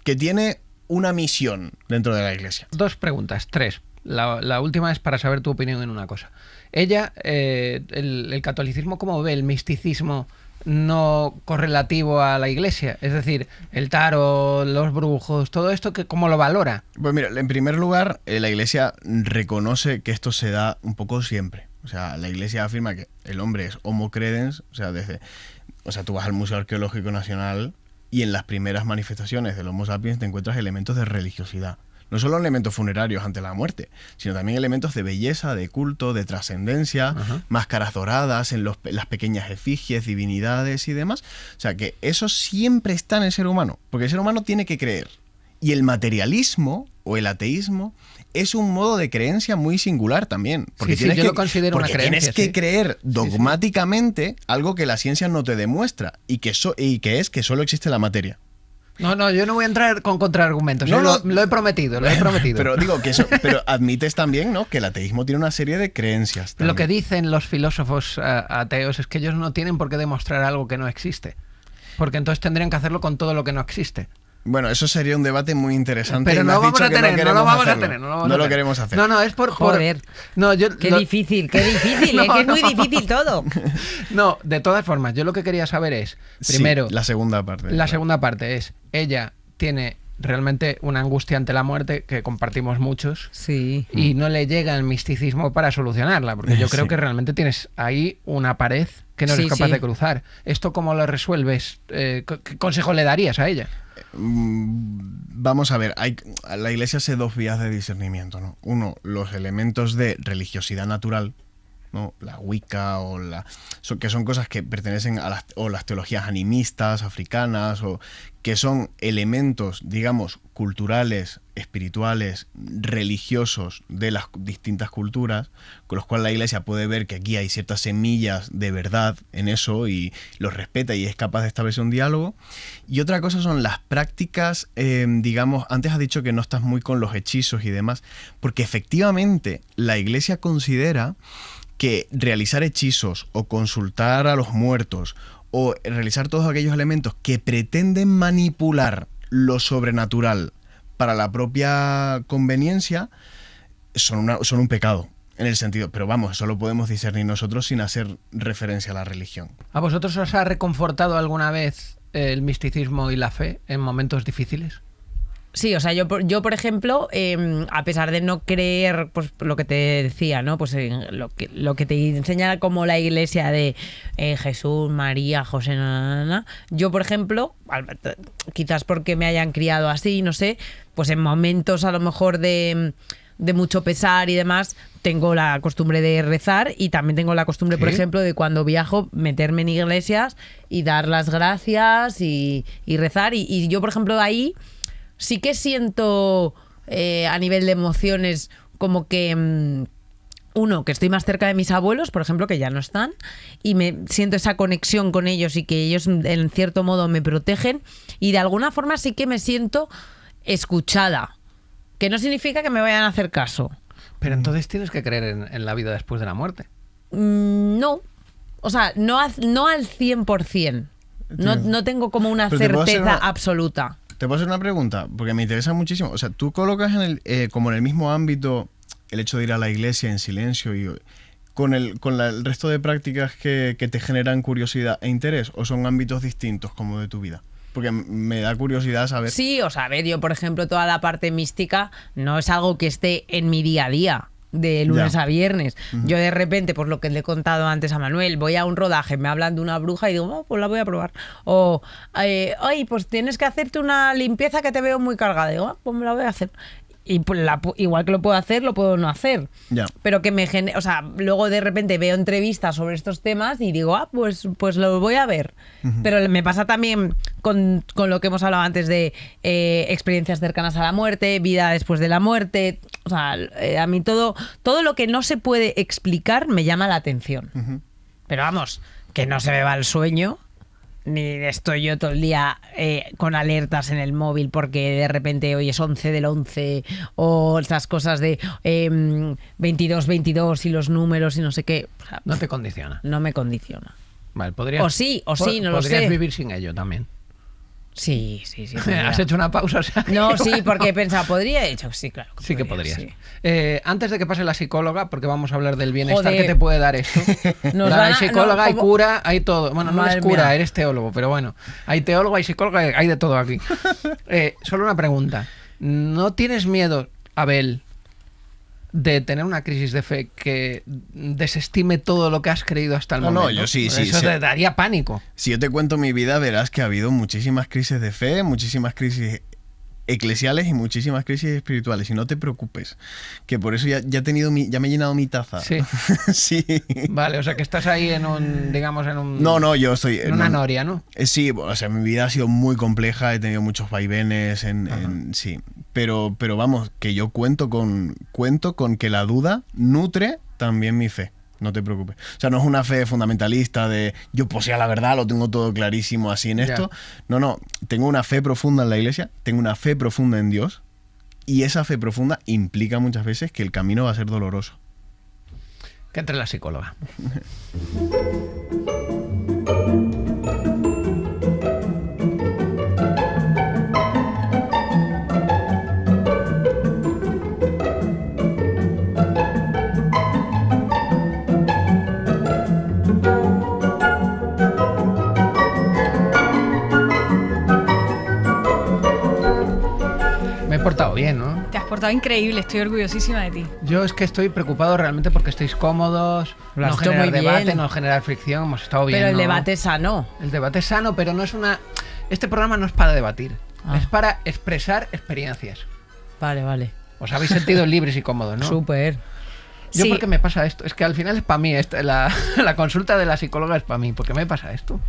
que tiene una misión dentro de la Iglesia. 2 preguntas, 3. La última es para saber tu opinión en una cosa. Ella, el catolicismo, ¿cómo ve el misticismo no correlativo a la Iglesia? Es decir, el tarot, los brujos, todo esto, ¿cómo lo valora? Pues mira, en primer lugar, la Iglesia reconoce que esto se da un poco siempre. O sea, la Iglesia afirma que el hombre es homo credens, o sea, tú vas al Museo Arqueológico Nacional y en las primeras manifestaciones del Homo sapiens te encuentras elementos de religiosidad. No solo elementos funerarios ante la muerte, sino también elementos de belleza, de culto, de trascendencia, máscaras doradas en las pequeñas efigies, divinidades y demás. O sea, que eso siempre está en el ser humano, porque el ser humano tiene que creer. Y el materialismo o el ateísmo es un modo de creencia muy singular también. Porque Sí, yo lo considero una porque creencia, tienes que sí. creer dogmáticamente algo que la ciencia no te demuestra y que es que solo existe la materia. No, yo no voy a entrar con contraargumentos. No, Lo he prometido, lo he prometido. Pero digo que pero admites también, ¿no?, que el ateísmo tiene una serie de creencias. Lo que también. dicen los filósofos ateos es que ellos no tienen por qué demostrar algo que no existe. Porque entonces tendrían que hacerlo con todo lo que no existe. Bueno, eso sería un debate muy interesante. Pero y me no has vamos dicho a que tener, no queremos lo vamos a hacerlo. tener. No lo queremos hacer. No, es por... Joder. No, yo... Qué difícil, es que es muy difícil todo. No, de todas formas, yo lo que quería saber es, primero, Sí, la segunda parte. la segunda parte es, ella tiene realmente una angustia ante la muerte que compartimos muchos Sí. y no le llega el misticismo para solucionarla, porque yo creo Sí. que realmente tienes ahí una pared que no eres Sí, capaz sí. de cruzar. ¿Esto cómo lo resuelves? ¿Qué consejo le darías a ella? Vamos a ver, la Iglesia hace dos vías de discernimiento, ¿no? Uno, los elementos de religiosidad natural, ¿no? La Wicca que son cosas que pertenecen a las teologías animistas, africanas, o que son elementos, digamos, culturales, espirituales, religiosos de las distintas culturas, con los cuales la Iglesia puede ver que aquí hay ciertas semillas de verdad en eso y los respeta y es capaz de establecer un diálogo. Y otra cosa son las prácticas, digamos, antes has dicho que no estás muy con los hechizos y demás, porque efectivamente la Iglesia considera que realizar hechizos o consultar a los muertos o realizar todos aquellos elementos que pretenden manipular lo sobrenatural para la propia conveniencia son un pecado en el sentido, pero vamos, eso lo podemos discernir nosotros sin hacer referencia a la religión. ¿A vosotros os ha reconfortado alguna vez el misticismo y la fe en momentos difíciles? Sí, o sea, yo por ejemplo, a pesar de no creer, pues lo que te decía, ¿no? Pues lo que te enseña como la Iglesia de Jesús, María, José, yo por ejemplo, quizás porque me hayan criado así, no sé, pues en momentos a lo mejor de mucho pesar y demás, tengo la costumbre de rezar y también tengo la costumbre, por ejemplo, de cuando viajo meterme en iglesias y dar las gracias y rezar y yo, por ejemplo, ahí sí que siento a nivel de emociones como que uno, que estoy más cerca de mis abuelos, por ejemplo, que ya no están, y me siento esa conexión con ellos y que ellos en cierto modo me protegen y de alguna forma sí que me siento escuchada, que no significa que me vayan a hacer caso. Pero entonces tienes que creer en la vida después de la muerte. No, o sea, no al 100%. No tengo como una Pero te puedo hacer certeza una- absoluta. Te puedo hacer una pregunta, porque me interesa muchísimo. O sea, ¿tú colocas como en el mismo ámbito el hecho de ir a la iglesia en silencio y con el resto de prácticas que te generan curiosidad e interés? ¿O son ámbitos distintos como de tu vida? Porque me da curiosidad saber. Sí, o sea, a ver, yo por ejemplo toda la parte mística no es algo que esté en mi día a día de lunes Ya. a viernes. Yo de repente, pues lo que le he contado antes a Manuel, voy a un rodaje, me hablan de una bruja y digo, oh, pues la voy a probar. O, ay, pues tienes que hacerte una limpieza que te veo muy cargada. Digo, ah, pues me la voy a hacer. Y pues igual que lo puedo hacer, lo puedo no hacer. Ya. Pero que o sea, luego de repente veo entrevistas sobre estos temas y digo, ah, pues lo voy a ver. Pero me pasa también con lo que hemos hablado antes de experiencias cercanas a la muerte, vida después de la muerte. O sea, a mí todo lo que no se puede explicar me llama la atención. Pero vamos, que no se me va el sueño. Ni estoy yo todo el día con alertas en el móvil porque de repente hoy es 11 del 11 o estas cosas de 22 y los números y no sé qué. O sea, No te condiciona. no me condiciona. Vale, podrías, O sí, no lo podrías sé. vivir sin ello también. Sí. podría. Has hecho una pausa, o sea. No, sí, porque he pensado, ¿podría? He dicho, sí, claro. Sí que podrías. sí. Antes de que pase la psicóloga, porque vamos a hablar del bienestar Joder. que te puede dar esto. Nos Hay van a- psicóloga, no, hay ¿cómo? cura, hay todo. Bueno, no Madre eres cura, mía. eres teólogo, pero bueno. Hay teólogo, hay psicóloga, hay de todo aquí. Solo una pregunta. ¿No tienes miedo, Abel, de tener una crisis de fe que desestime todo lo que has creído hasta el No, momento? yo sí. Eso te daría pánico. Si yo te cuento mi vida, verás que ha habido muchísimas crisis de fe, muchísimas crisis eclesiales y muchísimas crisis espirituales. Y no te preocupes, que por eso ya he tenido ya me he llenado mi taza. Sí. Sí. Vale, o sea que estás ahí en un, digamos, en un... No, yo estoy... En una noria, ¿no? Sí, o sea, mi vida ha sido muy compleja, he tenido muchos vaivenes, sí. Pero vamos, que yo cuento con que la duda nutre también mi fe. No te preocupes. O sea, no es una fe fundamentalista de yo poseo la verdad, lo tengo todo clarísimo así en esto. No. Tengo una fe profunda en la Iglesia, tengo una fe profunda en Dios, y esa fe profunda implica muchas veces que el camino va a ser doloroso. Que entre la psicóloga. Me he portado bien, ¿no? Te has portado increíble, estoy orgullosísima de ti. Yo es que estoy preocupado realmente porque estéis cómodos, Lo has no hecho generar muy debate, bien. no generar fricción, hemos estado bien. Pero el ¿no? debate es sano. El debate es sano, pero no es una... Este programa no es para debatir, es para expresar experiencias. Vale. Os habéis sentido libres y cómodos, ¿no? Súper. Yo Sí. ¿por qué me pasa esto? Es que al final es para mí, la consulta de la psicóloga es para mí. ¿Por qué me pasa esto?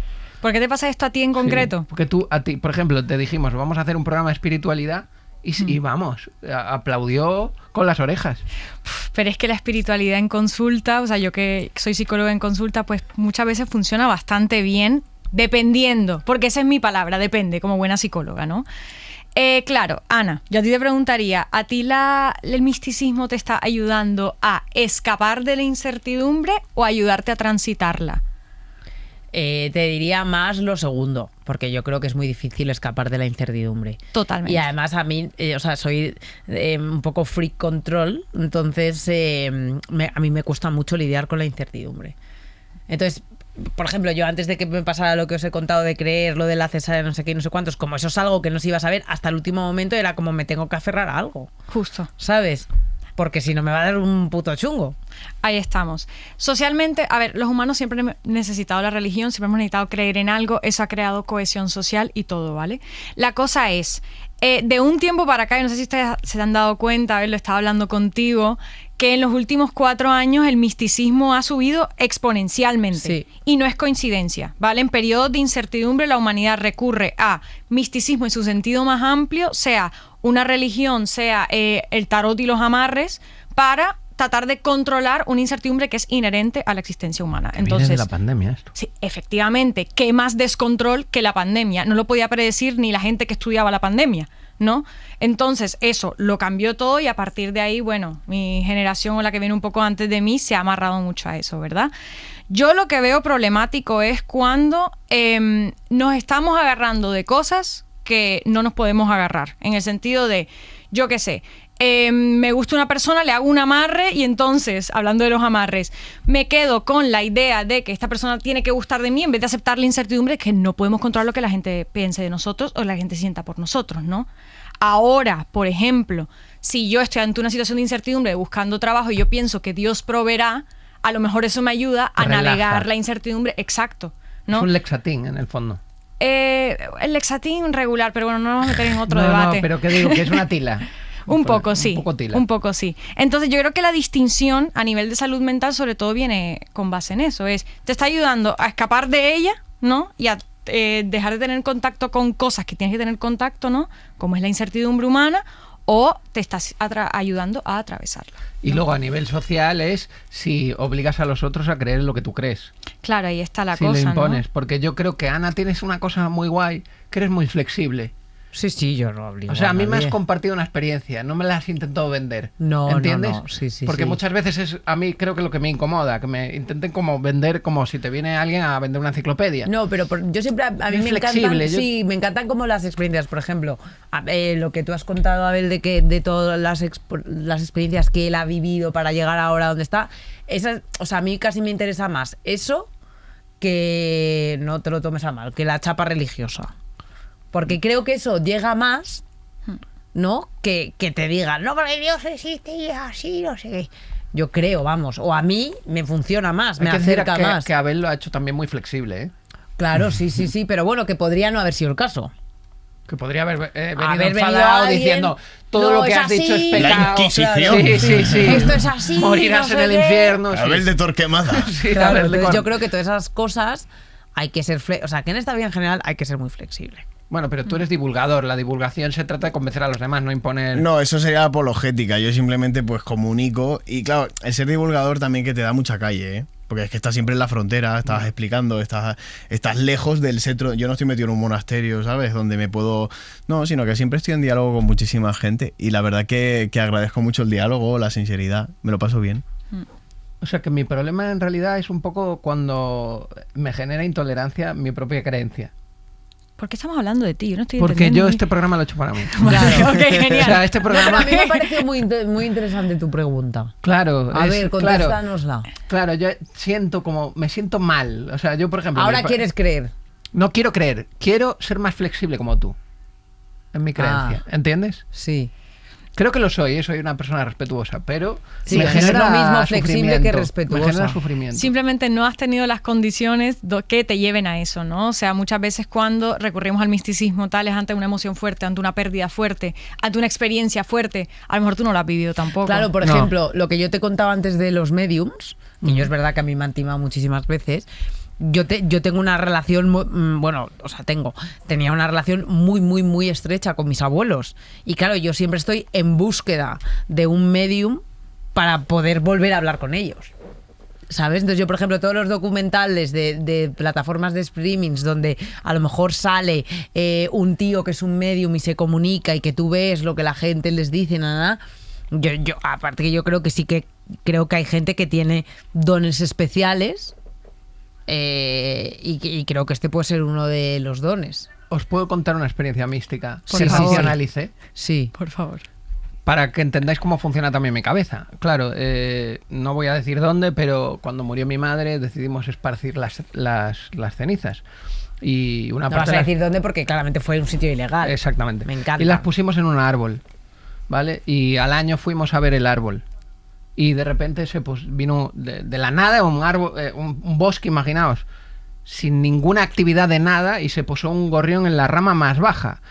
¿Por qué te pasa esto a ti en concreto? Sí, porque a ti, por ejemplo, te dijimos, vamos a hacer un programa de espiritualidad y vamos, aplaudió con las orejas. Pero es que la espiritualidad en consulta, o sea, yo que soy psicóloga en consulta, pues muchas veces funciona bastante bien, dependiendo, porque esa es mi palabra, depende, como buena psicóloga, ¿no? Claro, Ana, yo a ti te preguntaría, ¿a ti el misticismo te está ayudando a escapar de la incertidumbre o a ayudarte a transitarla? Te diría más lo segundo, porque yo creo que es muy difícil escapar de la incertidumbre. Totalmente. Y además a mí, o sea, soy un poco freak control, entonces a mí me cuesta mucho lidiar con la incertidumbre. Entonces, por ejemplo, yo antes de que me pasara lo que os he contado de creer, lo de la cesárea, no sé qué, no sé cuántos, como eso es algo que no se iba a saber, hasta el último momento era como me tengo que aferrar a algo, Justo. ¿sabes? Porque si no me va a dar un puto chungo. Ahí estamos. Socialmente, a ver, los humanos siempre hemos necesitado la religión, siempre hemos necesitado creer en algo, eso ha creado cohesión social y todo, ¿vale? La cosa es, de un tiempo para acá, y no sé si ustedes se han dado cuenta, a ver, lo estaba hablando contigo, que en los últimos 4 años el misticismo ha subido exponencialmente. Sí. Y no es coincidencia, ¿vale? En periodos de incertidumbre la humanidad recurre a misticismo en su sentido más amplio, sea una religión, sea el tarot y los amarres, para tratar de controlar una incertidumbre que es inherente a la existencia humana. Viene de la pandemia esto. Sí, efectivamente, ¿qué más descontrol que la pandemia? No lo podía predecir ni la gente que estudiaba la pandemia, ¿no? Entonces, eso lo cambió todo y a partir de ahí, bueno, mi generación o la que viene un poco antes de mí se ha amarrado mucho a eso, ¿verdad? Yo lo que veo problemático es cuando nos estamos agarrando de cosas que no nos podemos agarrar, en el sentido de, yo qué sé, me gusta una persona, le hago un amarre y entonces, hablando de los amarres, me quedo con la idea de que esta persona tiene que gustar de mí en vez de aceptar la incertidumbre, que no podemos controlar lo que la gente piense de nosotros o la gente sienta por nosotros, ¿no? Ahora, por ejemplo, si yo estoy ante una situación de incertidumbre buscando trabajo y yo pienso que Dios proveerá, a lo mejor eso me ayuda a Relaja. navegar la incertidumbre, exacto, ¿no? Es un Lexatín en el fondo. El Lexatín regular, pero bueno, no nos vamos a meter en otro No, debate. no, pero ¿qué digo? Que es una tila. Un poco, sí. Un poco tila. Un poco, sí. Entonces yo creo que la distinción a nivel de salud mental sobre todo viene con base en eso. Te está ayudando a escapar de ella, ¿no? Y a dejar de tener contacto con cosas que tienes que tener contacto, ¿no? Como es la incertidumbre humana, o te estás ayudando a atravesarla. Y luego a nivel social es si obligas a los otros a creer en lo que tú crees. Claro, ahí está la Si cosa, lo impones. ¿no? Porque yo creo que, Ana, tienes una cosa muy guay, que eres muy flexible. Sí, yo no obligo O sea, a mí me has nadie. compartido una experiencia, no me la has intentado vender. No, ¿entiendes? no, sí. Porque muchas veces es a mí creo que lo que me incomoda, que me intenten como vender como si te viene alguien a vender una enciclopedia. No, pero yo siempre, a mí Es me encantan, flexible, sí, me encantan como las experiencias, por ejemplo, lo que tú has contado, Abel, de todas las experiencias que él ha vivido para llegar ahora donde está, o sea, a mí casi me interesa más eso que, no te lo tomes a mal, que la chapa religiosa. Porque creo que eso llega más, ¿no? Que te digan, no, porque Dios existe y es así, no sé qué. Yo creo, vamos, o a mí me funciona más, Hay me que decir acerca más. que Abel lo ha hecho también muy flexible, ¿eh? Claro, sí, pero bueno, que podría no haber sido el caso. Que podría haber venido Haber venido enfadado alguien, diciendo todo "No, lo que es has dicho así". es La pecado. Inquisición. Sí, sí, sí. Esto es así, Morirás no en sé el qué. infierno. Abel sí. de Torquemada. Sí, Claro, Abel de entonces Cor- yo creo que todas esas cosas hay que ser o sea, que en esta vida en general hay que ser muy flexible. Bueno, pero tú eres divulgador. La divulgación se trata de convencer a los demás, no imponer. No, eso sería apologética. Yo simplemente pues comunico. Y claro, el ser divulgador también que te da mucha calle, ¿eh? Porque es que estás siempre en la frontera, estás explicando, estás lejos del centro. Yo no estoy metido en un monasterio, ¿sabes? Donde me puedo... No, sino que siempre estoy en diálogo con muchísima gente. Y la verdad que agradezco mucho el diálogo, la sinceridad. Me lo paso bien. O sea que mi problema en realidad es un poco cuando me genera intolerancia mi propia creencia. ¿Por qué estamos hablando de ti? Yo no estoy Porque entendiendo yo muy- este programa lo he hecho para mí. Claro, ok, genial. O sea, este No, pero programa... a mí me parece muy interesante tu pregunta. Claro, A es- ver, claro, contéstanosla. claro, yo me siento mal. O sea, yo por ejemplo... Ahora mi pa- quieres creer. No quiero creer, quiero ser más flexible como tú. En mi creencia, ¿entiendes? Sí. Creo que lo soy una persona respetuosa, pero Sí, me no es genera lo mismo flexible que sufrimiento, respetuosa. Me genera sufrimiento. Simplemente no has tenido las condiciones que te lleven a eso, ¿no? O sea, muchas veces cuando recurrimos al misticismo tal es ante una emoción fuerte, ante una pérdida fuerte, ante una experiencia fuerte, a lo mejor tú no lo has vivido tampoco. Claro, por No. ejemplo, lo que yo te contaba antes de los mediums, que yo es verdad que a mí me han timado muchísimas veces. Yo tengo una relación, tenía una relación muy estrecha con mis abuelos. Y claro, yo siempre estoy en búsqueda de un medium para poder volver a hablar con ellos. ¿Sabes? Entonces yo, por ejemplo, todos los documentales de plataformas de streamings donde a lo mejor sale un tío que es un medium y se comunica y que tú ves lo que la gente les dice, nada. Yo aparte que yo creo que sí que creo que hay gente que tiene dones especiales. Y creo que este puede ser uno de los dones. Os puedo contar una experiencia mística Por que favor. racionalicé Sí. Por favor. para que entendáis cómo funciona también mi cabeza. Claro, no voy a decir dónde, pero cuando murió mi madre decidimos esparcir las cenizas. Y una No parte vas a de las- decir dónde porque claramente fue un sitio ilegal. Exactamente. Me encanta. Y las pusimos en un árbol, ¿vale? Y al año fuimos a ver el árbol. Y de repente vino de la nada un árbol, un bosque, imaginaos, sin ninguna actividad de nada, y se posó un gorrión en la rama más baja.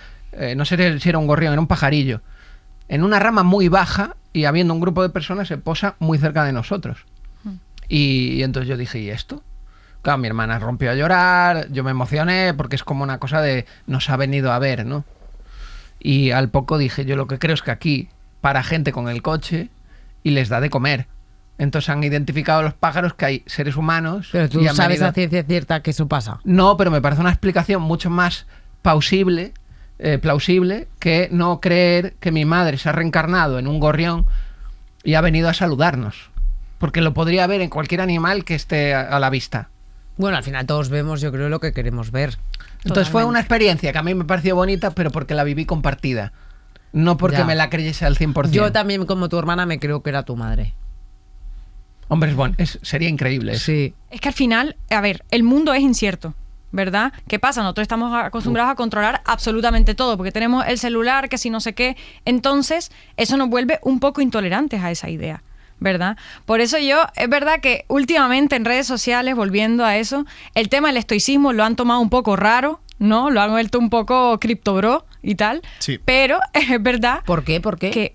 No sé si era un gorrión, era un pajarillo. En una rama muy baja, y habiendo un grupo de personas, se posa muy cerca de nosotros. Y entonces yo dije, ¿y esto? Claro, mi hermana rompió a llorar, yo me emocioné, porque es como una cosa de nos ha venido a ver, ¿no? Y al poco dije, yo lo que creo es que aquí para gente con el coche y les da de comer. Entonces han identificado los pájaros que hay seres humanos. Pero tú y han sabes venido- a ciencia cierta que eso pasa. No, pero me parece una explicación mucho más plausible que no creer que mi madre se ha reencarnado en un gorrión y ha venido a saludarnos. Porque lo podría ver en cualquier animal que esté a la vista. Bueno, al final todos vemos, yo creo, lo que queremos ver. Entonces fue una experiencia que a mí me pareció bonita, pero porque la viví compartida. No porque Ya. me la creyese al 100%. Yo también, como tu hermana, me creo que era tu madre. Hombre, es bueno, sería increíble eso. Sí. Es que al final, a ver, el mundo es incierto, ¿verdad? ¿Qué pasa? Nosotros estamos acostumbrados a controlar absolutamente todo, porque tenemos el celular, que si no sé qué. Entonces, eso nos vuelve un poco intolerantes a esa idea, ¿verdad? Por eso es verdad que últimamente en redes sociales, volviendo a eso, el tema del estoicismo lo han tomado un poco raro, ¿no? Lo han vuelto un poco criptobro y tal. Sí. Pero es verdad ¿Por qué? ¿Por qué? que,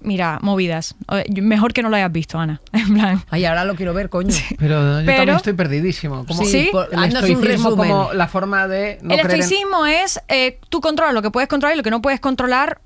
mira, movidas. Mejor que no lo hayas visto, Ana. En plan, Ay, ahora lo quiero ver, coño. Pero yo Pero- también estoy perdidísimo. ¿Cómo Sí, por- el haznos un estoicismo resumen. como la forma de no el creer en- estoicismo es tú controlas lo que puedes controlar y lo que no puedes controlar,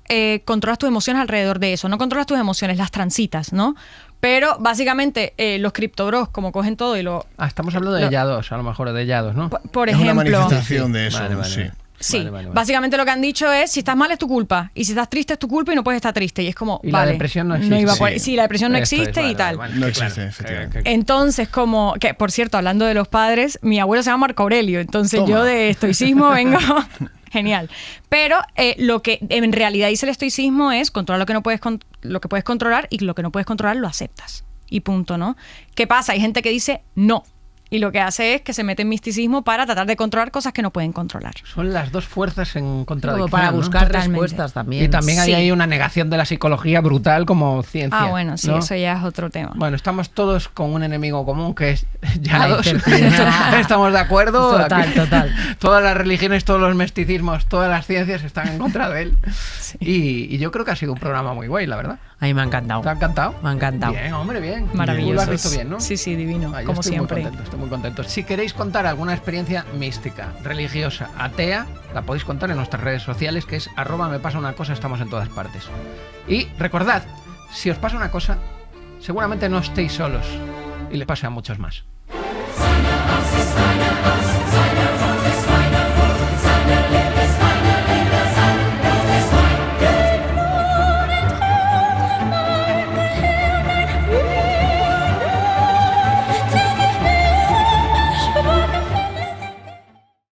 controlas tus emociones alrededor de eso. No controlas tus emociones, las transitas, ¿no? Pero básicamente los criptobros, como cogen todo y lo... estamos hablando de yados, a lo mejor, de yados, ¿no? Por Es una ejemplo... manifestación de eso, Vale, vale, sí. vale. Sí, Vale, vale, vale. básicamente lo que han dicho es si estás mal es tu culpa y si estás triste es tu culpa y no puedes estar triste y es como, Y la vale, depresión no existe. iba por- Sí. sí, la depresión no Esto es, existe vale, y tal. vale, No vale, existe, claro. efectivamente. Entonces, como que, por cierto, hablando de los padres, mi abuelo se llama Marco Aurelio, entonces Toma. yo de estoicismo vengo genial. Pero lo que en realidad dice el estoicismo es controlar lo que no puedes lo que puedes controlar y lo que no puedes controlar lo aceptas. Y punto, ¿no? ¿Qué pasa? Hay gente que dice no. Y lo que hace es que se mete en misticismo para tratar de controlar cosas que no pueden controlar. Son las dos fuerzas en contradicción. Como para ¿no? buscar Totalmente. respuestas también. Y también hay Sí. ahí una negación de la psicología brutal como ciencia. Ah, bueno, sí, ¿no? eso ya es otro tema. Bueno, estamos todos con un enemigo común que es ya La dos. incertidumbre. Estamos de acuerdo. Total, Aquí total. Todas las religiones, todos los misticismos, todas las ciencias están en contra de él. Y yo creo que ha sido un programa muy guay, la verdad. A mí me ha encantado. ¿Te ha encantado? Me ha encantado. Bien, hombre, bien. Maravilloso. Tú lo has visto bien, ¿no? Sí, sí, divino, Ah, yo como estoy siempre. Muy contento, estoy muy contento. Si queréis contar alguna experiencia mística, religiosa, atea, la podéis contar en nuestras redes sociales, que es @mepasaunacosa, estamos en todas partes. Y recordad, si os pasa una cosa, seguramente no estéis solos y le pase a muchos más. Sign us,